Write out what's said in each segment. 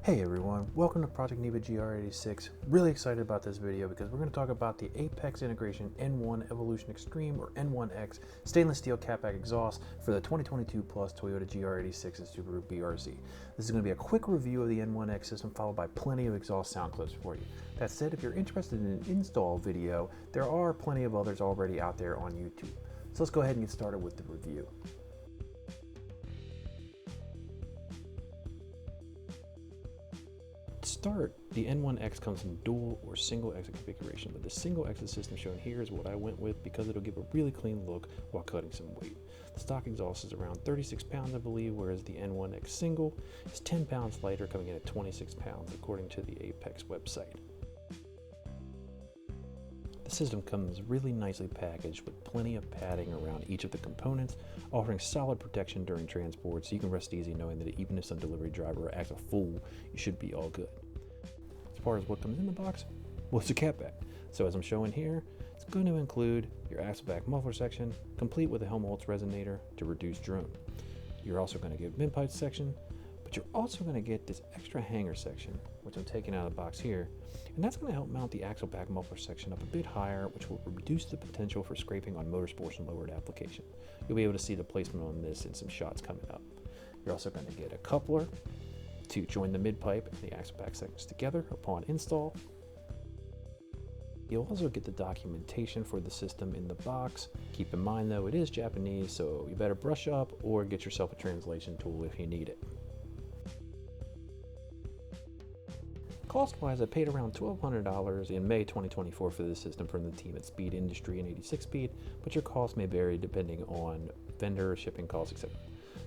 Hey everyone, welcome to Project Neva GR86. Really excited about this video because we're going to talk about the Apex Integration N1 Evolution Extreme or N1-X stainless steel catback exhaust for the 2022 plus Toyota GR86 and Subaru BRZ. This is going to be a quick review of the N1-X system followed by plenty of exhaust sound clips for you. That said, if you're interested in an install video, there are plenty of others already out there on YouTube. So let's go ahead and get started with the review. To start, the N1-X comes in dual or single exit configuration, but the single exit system shown here is what I went with because it'll give a really clean look while cutting some weight. The stock exhaust is around 36 pounds, I believe, whereas the N1-X single is 10 pounds lighter, coming in at 26 pounds, according to the Apex website. The system comes really nicely packaged with plenty of padding around each of the components, offering solid protection during transport, so you can rest easy knowing that even if some delivery driver acts a fool, you should be all good. As far as what comes in the box, well, it's a catback. So as I'm showing here, it's going to include your axle-back muffler section, complete with a Helmholtz resonator to reduce drone. You're also going to get windpipe section, but you're also going to get this extra hanger section, which I'm taking out of the box here, and that's going to help mount the axle-back muffler section up a bit higher, which will reduce the potential for scraping on motorsports and lowered application. You'll be able to see the placement on this in some shots coming up. You're also going to get a coupler to join the mid-pipe and the axle-back sections together upon install. You'll also get the documentation for the system in the box. Keep in mind though, it is Japanese, so you better brush up or get yourself a translation tool if you need it. Cost-wise, I paid around $1,200 in May 2024 for this system from the team at Speed Industry and 86 Speed, but your cost may vary depending on vendor, shipping costs, etc.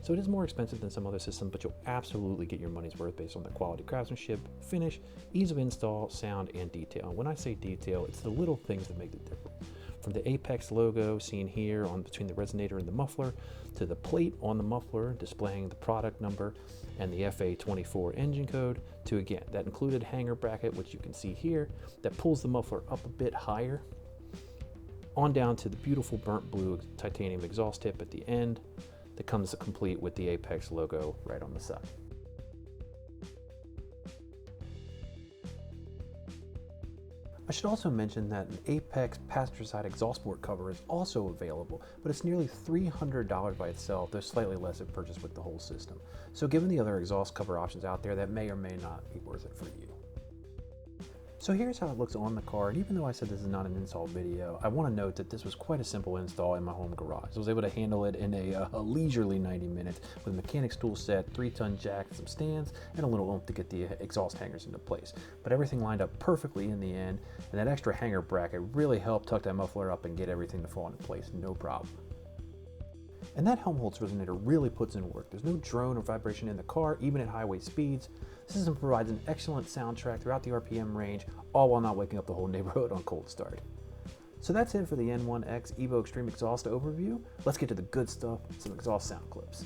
So it is more expensive than some other systems, but you'll absolutely get your money's worth based on the quality craftsmanship, finish, ease of install, sound, and detail. And when I say detail, it's the little things that make the difference. From the Apex logo seen here on between the resonator and the muffler, to the plate on the muffler displaying the product number and the FA24 engine code, to again, that included hanger bracket, which you can see here, that pulls the muffler up a bit higher, on down to the beautiful burnt blue titanium exhaust tip at the end that comes complete with the Apex logo right on the side. I should also mention that an Apex passenger side exhaust port cover is also available, but it's nearly $300 by itself, though slightly less if purchased with the whole system. So given the other exhaust cover options out there, that may or may not be worth it for you. So here's how it looks on the car, and even though I said this is not an install video, I want to note that this was quite a simple install in my home garage. I was able to handle it in a leisurely 90 minutes with a mechanics tool set, 3-ton jack, some stands, and a little oomph to get the exhaust hangers into place. But everything lined up perfectly in the end, and that extra hanger bracket really helped tuck that muffler up and get everything to fall into place, no problem. And that Helmholtz resonator really puts in work. There's no drone or vibration in the car, even at highway speeds. The system provides an excellent soundtrack throughout the RPM range, all while not waking up the whole neighborhood on cold start. So that's it for the N1-X Evo Extreme Exhaust overview. Let's get to the good stuff, some exhaust sound clips.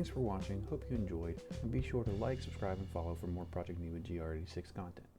Thanks for watching, hope you enjoyed, and be sure to like, subscribe, and follow for more Project Neva GR86 content.